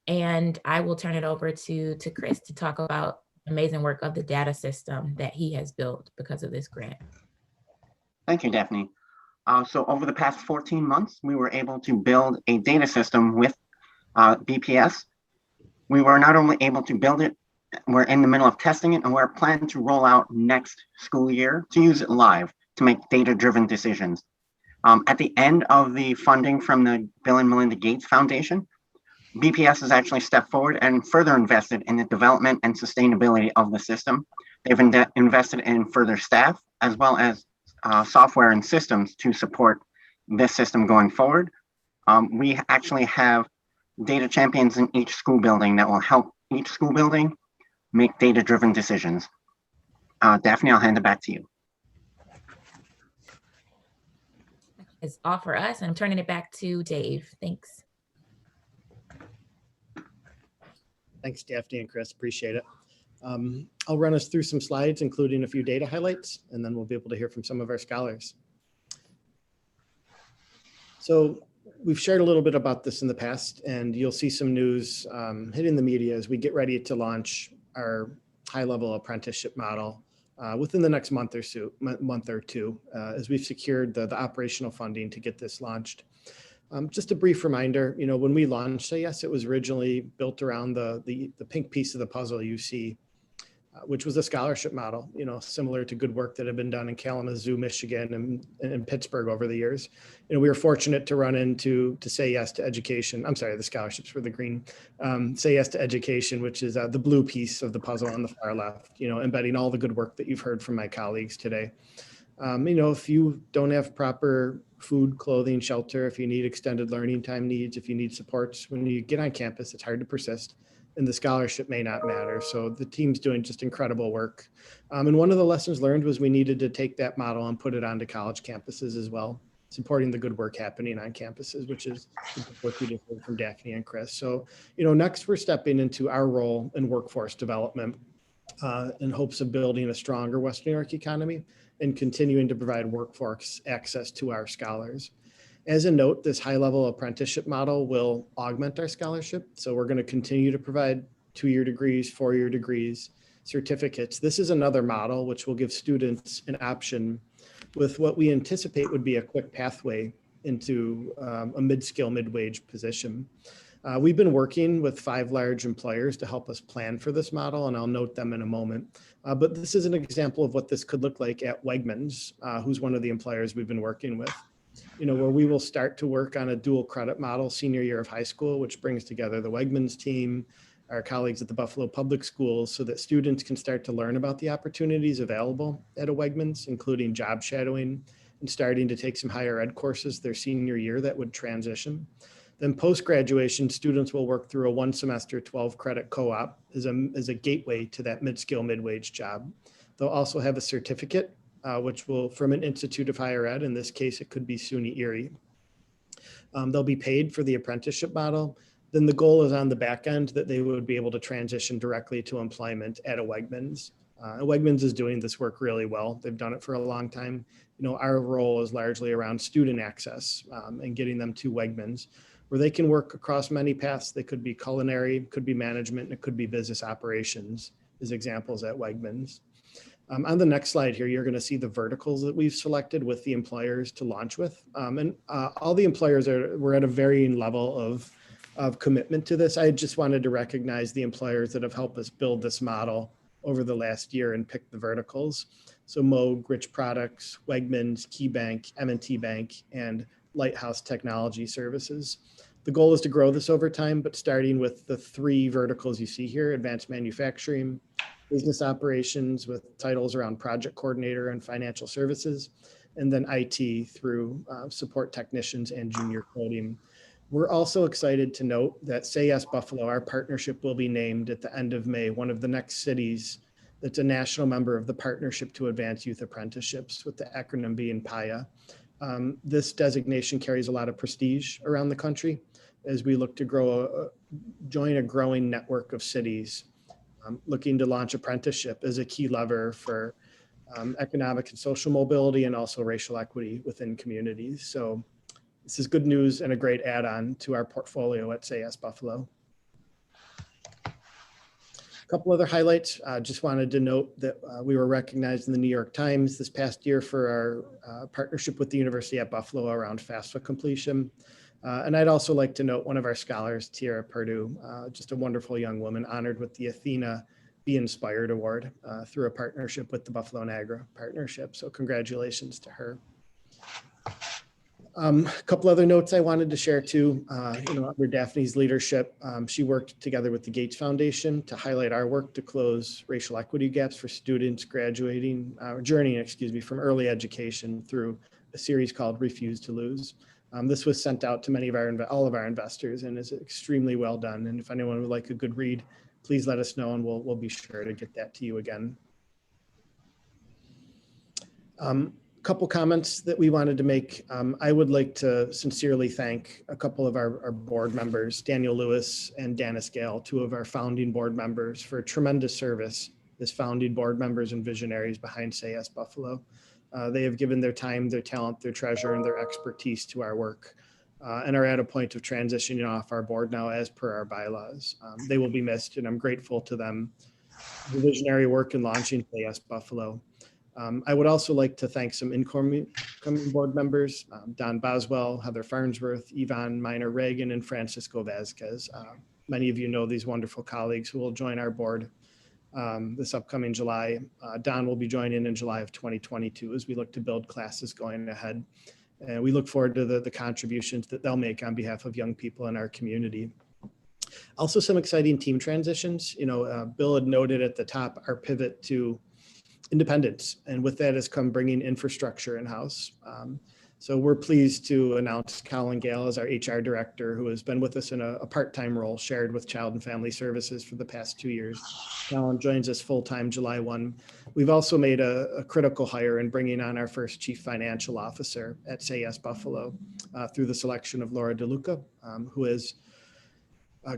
And I will turn it over to Chris to talk about the amazing work of the data system that he has built because of this grant. Thank you, Daphne. So over the past 14 months, we were able to build a data system with BPS. We were not only able to build it, we're in the middle of testing it, and we're planning to roll out next school year to use it live to make data-driven decisions. At the end of the funding from the Bill and Melinda Gates Foundation, BPS has actually stepped forward and further invested in the development and sustainability of the system. They've invested in further staff as well as software and systems to support this system going forward. We actually have data champions in each school building that will help each school building make data-driven decisions. Daphne, I'll hand it back to you. It's all for us. I'm turning it back to Dave. Thanks. Thanks, Daphne and Chris. Appreciate it. I'll run us through some slides, including a few data highlights, and then we'll be able to hear from some of our scholars. So we've shared a little bit about this in the past, and you'll see some news hitting the media as we get ready to launch our high-level apprenticeship model within the next month or two, as we've secured the operational funding to get this launched. Just a brief reminder, when we launched Say Yes, it was originally built around the pink piece of the puzzle you see, which was a scholarship model, similar to good work that had been done in Kalamazoo, Michigan, and Pittsburgh over the years. We were fortunate to run into Say Yes to Education. I'm sorry, the scholarships were the green. Say Yes to Education, which is the blue piece of the puzzle on the far left, embedding all the good work that you've heard from my colleagues today. If you don't have proper food, clothing, shelter, if you need extended learning time needs, if you need supports, when you get on campus, it's hard to persist. And the scholarship may not matter. So the team's doing just incredible work. And one of the lessons learned was we needed to take that model and put it onto college campuses as well, supporting the good work happening on campuses, which is the good work we just heard from Daphne and Chris. So, next we're stepping into our role in workforce development in hopes of building a stronger Western New York economy and continuing to provide workforce access to our scholars. As a note, this high-level apprenticeship model will augment our scholarship. So we're going to continue to provide 2-year degrees, 4-year degrees, certificates. This is another model which will give students an option with what we anticipate would be a quick pathway into a mid-skill, mid-wage position. We've been working with 5 large employers to help us plan for this model, and I'll note them in a moment. But this is an example of what this could look like at Wegmans, who's one of the employers we've been working with. Where we will start to work on a dual credit model senior year of high school, which brings together the Wegmans team, our colleagues at the Buffalo Public Schools, so that students can start to learn about the opportunities available at a Wegmans, including job shadowing and starting to take some higher ed courses their senior year that would transition. Then post-graduation, students will work through a 1-semester 12-credit co-op as a gateway to that mid-skill, mid-wage job. They'll also have a certificate which will, from an institute of higher ed, in this case, it could be SUNY Erie. They'll be paid for the apprenticeship model. Then the goal is on the back end that they would be able to transition directly to employment at a Wegmans. Wegmans is doing this work really well. They've done it for a long time. Our role is largely around student access and getting them to Wegmans, where they can work across many paths. They could be culinary, could be management, and it could be business operations as examples at Wegmans. On the next slide here, you're going to see the verticals that we've selected with the employers to launch with. All the employers we're at a varying level of commitment to this. I just wanted to recognize the employers that have helped us build this model over the last year and pick the verticals. So Moog, Rich Products, Wegmans, KeyBank, M&T Bank, and Lighthouse Technology Services. The goal is to grow this over time, but starting with the 3 verticals you see here: advanced manufacturing, business operations with titles around project coordinator and financial services, and then IT through support technicians and junior coding. We're also excited to note that Say Yes Buffalo, our partnership, will be named at the end of May, one of the next cities that's a national member of the Partnership to Advance Youth Apprenticeships, with the acronym being PAYA. This designation carries a lot of prestige around the country as we look to join a growing network of cities looking to launch apprenticeship as a key lever for economic and social mobility and also racial equity within communities. So this is good news and a great add-on to our portfolio at Say Yes Buffalo. A couple other highlights. Just wanted to note that we were recognized in the New York Times this past year for our partnership with the University at Buffalo around FAFSA completion. And I'd also like to note one of our scholars, Tiara Purdue, just a wonderful young woman honored with the Athena Be Inspired Award through a partnership with the Buffalo Niagara Partnership. So congratulations to her. A couple other notes I wanted to share too. Under Daphne's leadership, she worked together with the Gates Foundation to highlight our work to close racial equity gaps for students journeying from early education through a series called Refuse to Lose. This was sent out to all of our investors and is extremely well done. And if anyone would like a good read, please let us know and we'll be sure to get that to you again. Couple comments that we wanted to make. I would like to sincerely thank a couple of our board members, Daniel Lewis and Dennis Gale, two of our founding board members, for tremendous service as founding board members and visionaries behind Say Yes Buffalo. They have given their time, their talent, their treasure, and their expertise to our work and are at a point of transitioning off our board now as per our bylaws. They will be missed, and I'm grateful to them for the visionary work in launching Say Yes Buffalo. I would also like to thank some incoming board members, Don Boswell, Heather Farnsworth, Yvonne Miner-Reagan, and Francisco Vasquez. Many of you know these wonderful colleagues who will join our board this upcoming July. Don will be joining in July of 2022 as we look to build classes going ahead. And we look forward to the contributions that they'll make on behalf of young people in our community. Also some exciting team transitions. Bill had noted at the top our pivot to independence, and with that has come bringing infrastructure in-house. So we're pleased to announce Colin Gale as our HR director, who has been with us in a part-time role shared with Child and Family Services for the past 2 years. Colin joins us full-time July 1. We've also made a critical hire in bringing on our first chief financial officer at Say Yes Buffalo through the selection of Laura DeLuca, who has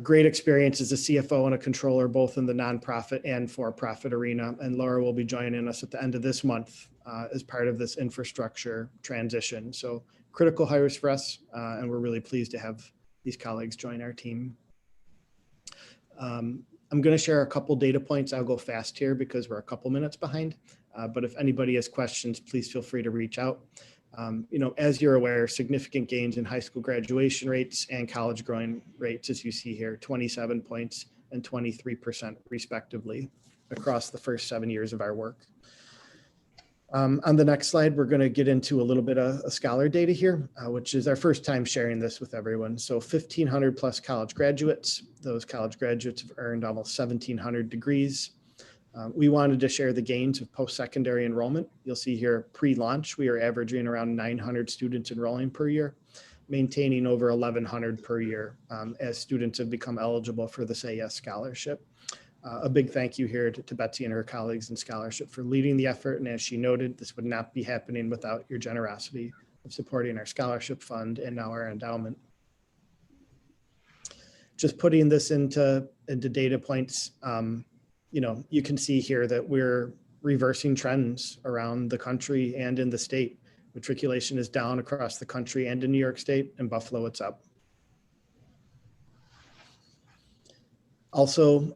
great experience as a CFO and a controller, both in the nonprofit and for-profit arena. And Laura will be joining us at the end of this month as part of this infrastructure transition. So critical hires for us, and we're really pleased to have these colleagues join our team. I'm going to share a couple data points. I'll go fast here because we're a couple minutes behind. But if anybody has questions, please feel free to reach out. As you're aware, significant gains in high school graduation rates and college growing rates, as you see here, 27 points and 23% respectively across the first 7 years of our work. On the next slide, we're going to get into a little bit of scholar data here, which is our first time sharing this with everyone. So 1,500 plus college graduates. Those college graduates have earned almost 1,700 degrees. We wanted to share the gains of post-secondary enrollment. You'll see here pre-launch, we are averaging around 900 students enrolling per year, maintaining over 1,100 per year as students have become eligible for the Say Yes Scholarship. A big thank you here to Betsy and her colleagues in scholarship for leading the effort. And as she noted, this would not be happening without your generosity of supporting our scholarship fund and now our endowment. Just putting this into data points, you can see here that we're reversing trends around the country and in the state. Matriculation is down across the country and in New York State, and Buffalo, it's up. Also,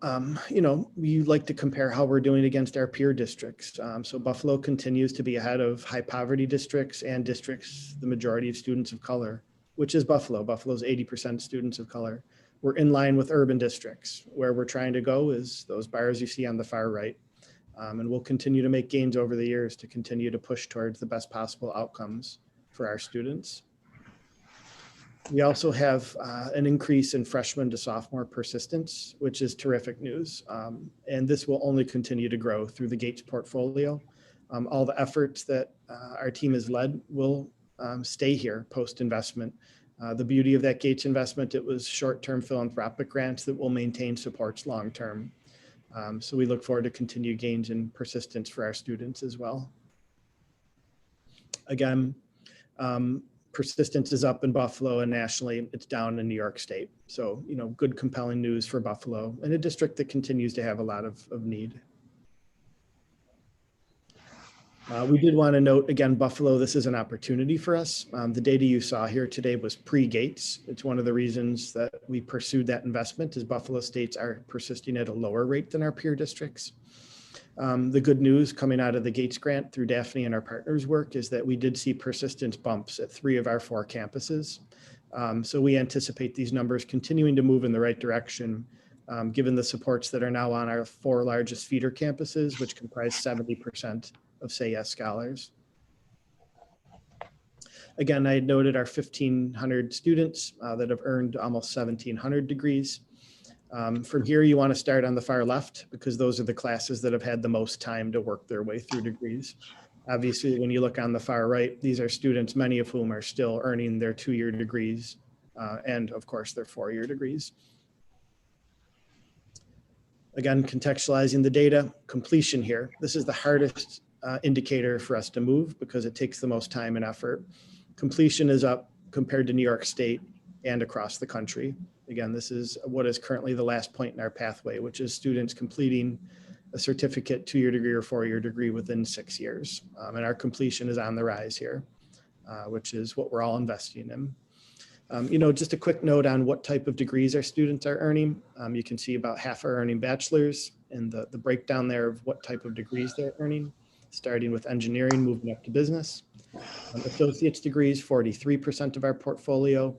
we like to compare how we're doing against our peer districts. So Buffalo continues to be ahead of high poverty districts and districts, the majority of students of color, which is Buffalo. Buffalo's 80% students of color. We're in line with urban districts. Where we're trying to go is those bars you see on the far right. And we'll continue to make gains over the years to continue to push towards the best possible outcomes for our students. We also have an increase in freshman to sophomore persistence, which is terrific news. And this will only continue to grow through the Gates portfolio. All the efforts that our team has led will stay here post-investment. The beauty of that Gates investment, it was short-term philanthropic grants that will maintain supports long-term. So we look forward to continued gains in persistence for our students as well. Again, persistence is up in Buffalo, and nationally it's down in New York State. So, good compelling news for Buffalo and a district that continues to have a lot of need. We did want to note, again, Buffalo, this is an opportunity for us. The data you saw here today was pre-Gates. It's one of the reasons that we pursued that investment, is Buffalo states are persisting at a lower rate than our peer districts. The good news coming out of the Gates grant through Daphne and our partners' work is that we did see persistence bumps at 3 of our 4 campuses. So we anticipate these numbers continuing to move in the right direction, given the supports that are now on our 4 largest feeder campuses, which comprise 70% of Say Yes scholars. Again, I had noted our 1,500 students that have earned almost 1,700 degrees. From here, you want to start on the far left, because those are the classes that have had the most time to work their way through degrees. Obviously, when you look on the far right, these are students, many of whom are still earning their 2-year degrees and, of course, their 4-year degrees. Again, contextualizing the data, completion here. This is the hardest indicator for us to move because it takes the most time and effort. Completion is up compared to New York State and across the country. Again, this is what is currently the last point in our pathway, which is students completing a certificate, 2-year degree or 4-year degree within 6 years. And our completion is on the rise here, which is what we're all investing in. Just a quick note on what type of degrees our students are earning. You can see about half are earning bachelor's, and the breakdown there of what type of degrees they're earning, starting with engineering, moving up to business. Associate's degrees, 43% of our portfolio.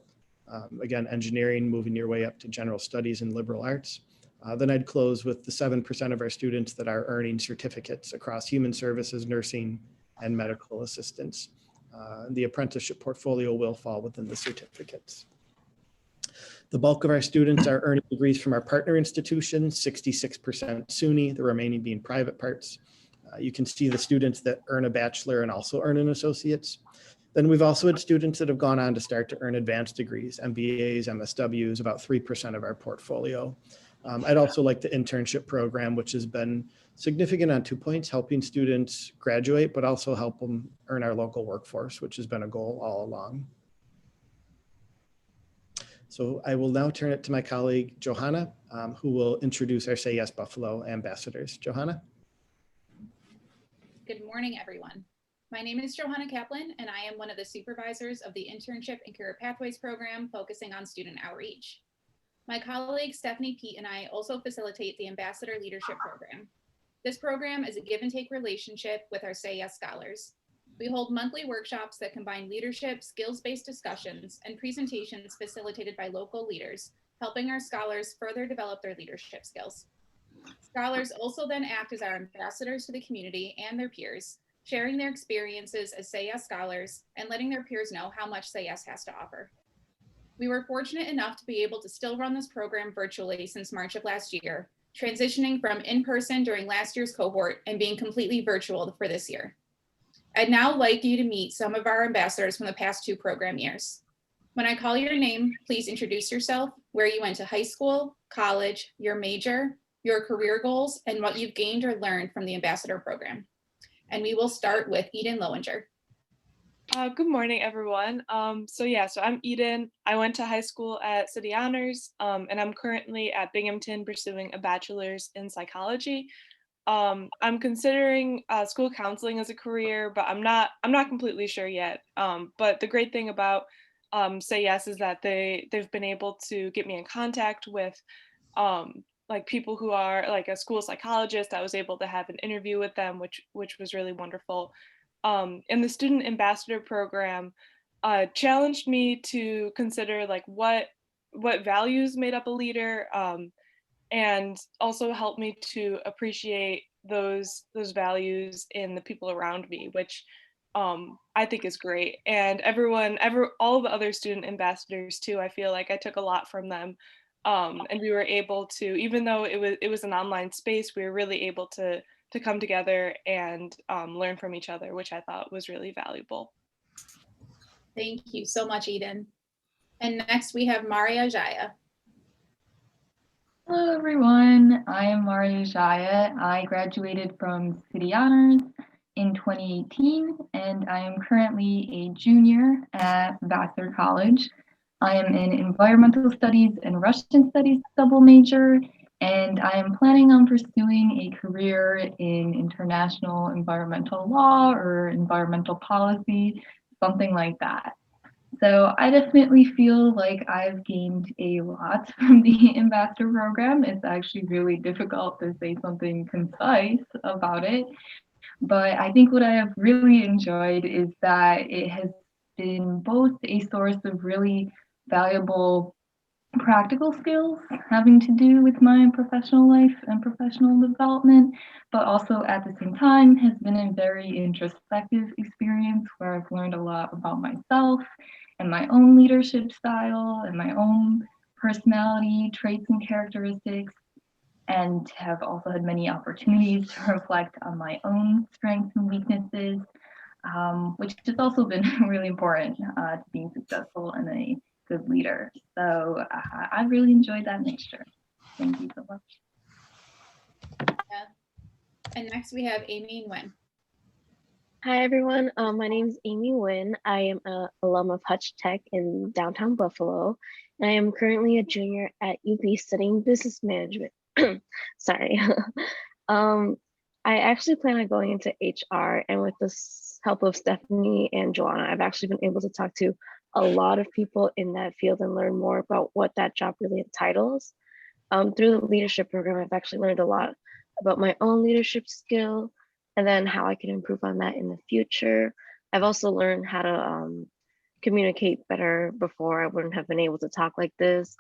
Again, engineering, moving your way up to general studies and liberal arts. Then I'd close with the 7% of our students that are earning certificates across human services, nursing, and medical assistance. The apprenticeship portfolio will fall within the certificates. The bulk of our students are earning degrees from our partner institutions, 66% SUNY, the remaining being private parts. You can see the students that earn a bachelor and also earn an associate's. Then we've also had students that have gone on to start to earn advanced degrees, MBAs, MSWs, about 3% of our portfolio. I'd also like the internship program, which has been significant on 2 points, helping students graduate, but also help them earn our local workforce, which has been a goal all along. So I will now turn it to my colleague, Johanna, who will introduce our Say Yes Buffalo ambassadors. Johanna. Good morning, everyone. My name is Johanna Kaplan, and I am one of the supervisors of the Internship and Career Pathways program focusing on student outreach. My colleague Stephanie Pete and I also facilitate the Ambassador Leadership Program. This program is a give and take relationship with our Say Yes scholars. We hold monthly workshops that combine leadership, skills-based discussions, and presentations facilitated by local leaders, helping our scholars further develop their leadership skills. Scholars also then act as our ambassadors to the community and their peers, sharing their experiences as Say Yes scholars and letting their peers know how much Say Yes has to offer. We were fortunate enough to be able to still run this program virtually since March of last year, transitioning from in-person during last year's cohort and being completely virtual for this year. I'd now like you to meet some of our ambassadors from the past 2 program years. When I call your name, please introduce yourself, where you went to high school, college, your major, your career goals, and what you've gained or learned from the ambassador program. And we will start with Eden Lowinger. Good morning, everyone. So I'm Eden. I went to high school at City Honors, and I'm currently at Binghamton pursuing a bachelor's in psychology. I'm considering school counseling as a career, but I'm not completely sure yet. But the great thing about Say Yes is that they've been able to get me in contact with like people who are like a school psychologist. I was able to have an interview with them, which was really wonderful. And the student ambassador program challenged me to consider like what values made up a leader, and also helped me to appreciate those values in the people around me, which I think is great. And all the other student ambassadors too, I feel like I took a lot from them. And we were able to, even though it was an online space, we were really able to come together and learn from each other, which I thought was really valuable. Thank you so much, Eden. And next we have Maria Jaya. Hello, everyone. I am Maria Jaya. I graduated from City Honors in 2018, and I am currently a junior at Vassar College. I am in environmental studies and Russian studies double major, and I am planning on pursuing a career in international environmental law or environmental policy, something like that. So I definitely feel like I've gained a lot from the ambassador program. It's actually really difficult to say something concise about it. But I think what I have really enjoyed is that it has been both a source of really valuable practical skills having to do with my professional life and professional development, but also at the same time has been a very introspective experience where I've learned a lot about myself and my own leadership style and my own personality traits and characteristics, and have also had many opportunities to reflect on my own strengths and weaknesses, which has also been really important to being successful and a good leader. So I really enjoyed that mixture. Thank you so much. Yeah. And next we have Amy Nguyen. Hi everyone, my name is Amy Nguyen. I am an alum of Hutch Tech in downtown Buffalo, and I am currently a junior at UP studying business management. Sorry. I actually plan on going into HR, and with the help of Stephanie and Johanna, I've actually been able to talk to a lot of people in that field and learn more about what that job really entitles. Through the leadership program, I've actually learned a lot about my own leadership skill, and then how I can improve on that in the future. I've also learned how to communicate better. Before, I wouldn't have been able to talk like this.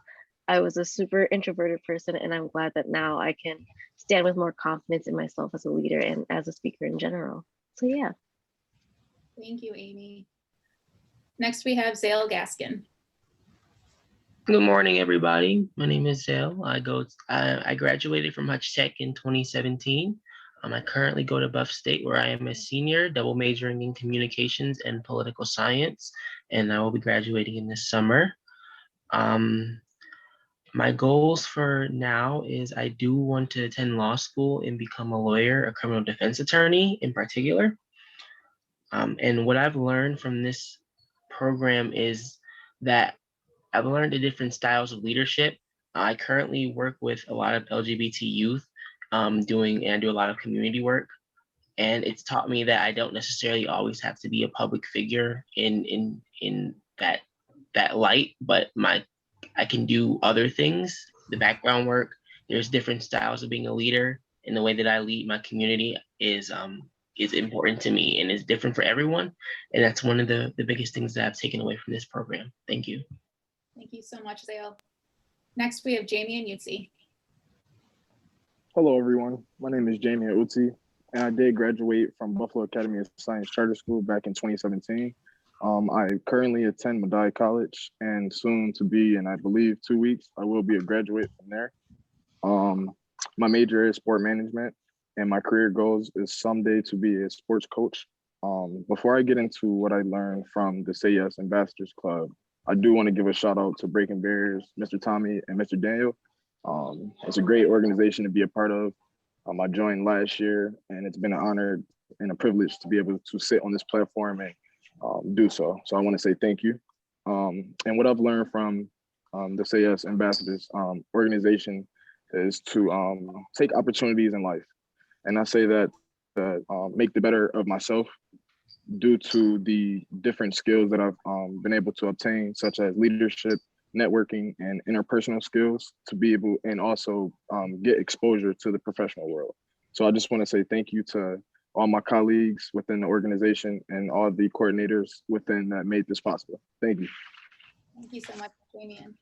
I was a super introverted person, and I'm glad that now I can stand with more confidence in myself as a leader and as a speaker in general. So yeah. Thank you, Amy. Next we have Zale Gaskin. Good morning, everybody. My name is Zale. I graduated from Hutch Tech in 2017. I currently go to Buff State, where I am a senior, double majoring in communications and political science, and I will be graduating in this summer. My goals for now is I do want to attend law school and become a lawyer, a criminal defense attorney in particular. And what I've learned from this program is that I've learned the different styles of leadership. I currently work with a lot of LGBT youth, I do a lot of community work, and it's taught me that I don't necessarily always have to be a public figure in that light, but I can do other things, the background work. There's different styles of being a leader, and the way that I lead my community is important to me and is different for everyone. And that's one of the biggest things that I've taken away from this program. Thank you. Thank you so much, Zale. Next we have Jamie and Yutzi. Hello, everyone. My name is Jamie Utsi, and I did graduate from Buffalo Academy of Science Charter School back in 2017. I currently attend Medaille College, and soon to be, in I believe 2 weeks, I will be a graduate from there. My major is sport management, and my career goals is someday to be a sports coach. Before I get into what I learned from the Say Yes Ambassadors Club, I do want to give a shout out to Breaking Barriers, Mr. Tommy and Mr. Daniel. It's a great organization to be a part of. I joined last year, and it's been an honor and a privilege to be able to sit on this platform and do so. So I want to say thank you. And what I've learned from the Say Yes Ambassadors organization is to take opportunities in life. And I say that make the better of myself due to the different skills that I've been able to obtain, such as leadership, networking, and interpersonal skills, to be able and also get exposure to the professional world. So I just want to say thank you to all my colleagues within the organization and all the coordinators within that made this possible. Thank you. Thank you so much, Damian.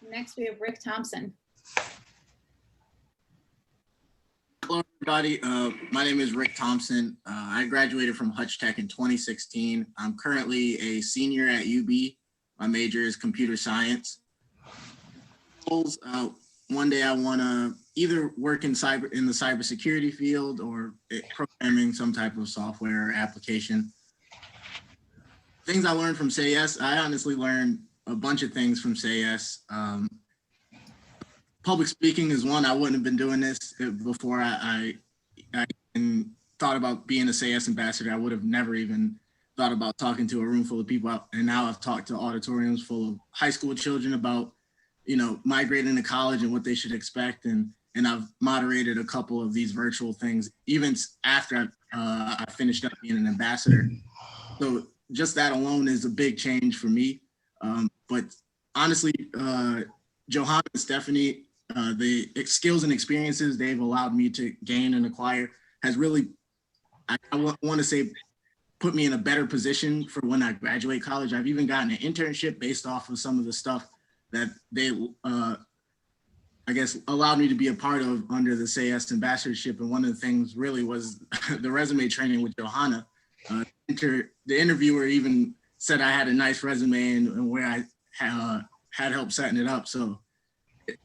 Next we have Rick Thompson. Hello, everybody. My name is Rick Thompson. I graduated from Hutch Tech in 2016. I'm currently a senior at UB. My major is computer science. Goals, one day I want to either work in the cybersecurity field or programming some type of software or application. Things I learned from Say Yes, I honestly learned a bunch of things from Say Yes. Public speaking is one. I wouldn't have been doing this before I even thought about being a Say Yes ambassador. I would have never even thought about talking to a room full of people. And now I've talked to auditoriums full of high school children about, migrating to college and what they should expect. And I've moderated a couple of these virtual things, even after I finished up being an ambassador. So just that alone is a big change for me. But honestly, Johanna and Stephanie, the skills and experiences they've allowed me to gain and acquire has really, I want to say, put me in a better position for when I graduate college. I've even gotten an internship based off of some of the stuff that they, I guess, allowed me to be a part of under the Say Yes ambassadorship. And one of the things really was the resume training with Johanna. The interviewer even said I had a nice resume and where I had help setting it up. So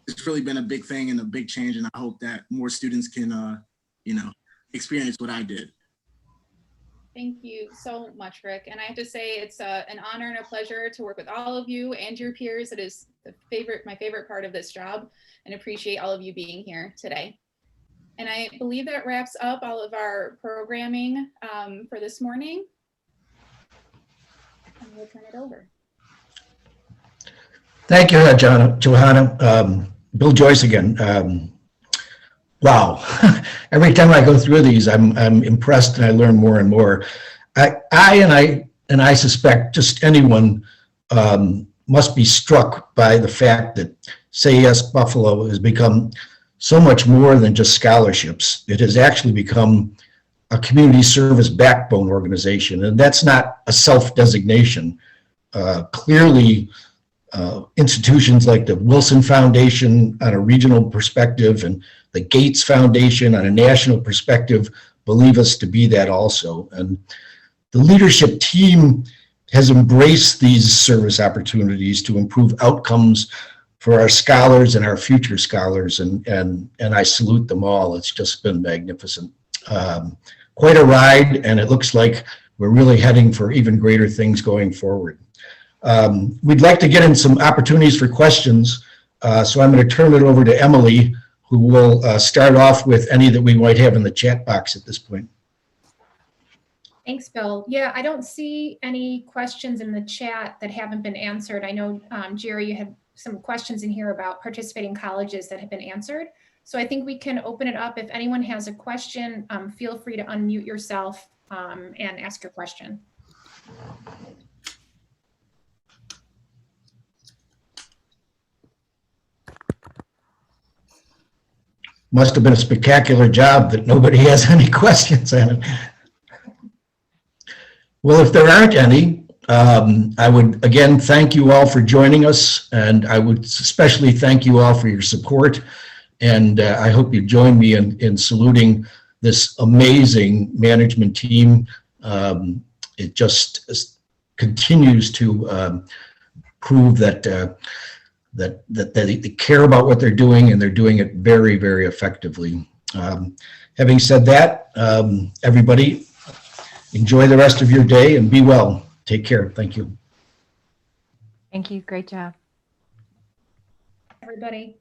it's really been a big thing and a big change. And I hope that more students can, experience what I did. Thank you so much, Rick. And I have to say it's an honor and a pleasure to work with all of you and your peers. It is my favorite part of this job, and appreciate all of you being here today. And I believe that wraps up all of our programming for this morning. I'm going to turn it over. Thank you, Johanna. Bill Joyce again. Wow. Every time I go through these, I'm impressed and I learn more and more. I suspect just anyone must be struck by the fact that Say Yes Buffalo has become so much more than just scholarships. It has actually become a community service backbone organization, and that's not a self-designation. Clearly, institutions like the Wilson Foundation on a regional perspective and the Gates Foundation on a national perspective believe us to be that also. And the leadership team has embraced these service opportunities to improve outcomes for our scholars and our future scholars, and I salute them all. It's just been magnificent. Quite a ride, and it looks like we're really heading for even greater things going forward. We'd like to get in some opportunities for questions, so I'm going to turn it over to Emily, who will start off with any that we might have in the chat box at this point. Thanks, Bill. Yeah, I don't see any questions in the chat that haven't been answered. I know, Jerry, you had some questions in here about participating colleges that have been answered. So I think we can open it up. If anyone has a question, feel free to unmute yourself and ask your question. Must have been a spectacular job that nobody has any questions on it. Well, if there aren't any, I would again thank you all for joining us, and I would especially thank you all for your support. And I hope you join me in saluting this amazing management team. It just continues to prove that that they care about what they're doing, and they're doing it very, very effectively. Having said that, everybody, enjoy the rest of your day and be well. Take care. Thank you. Thank you. Great job. Everybody.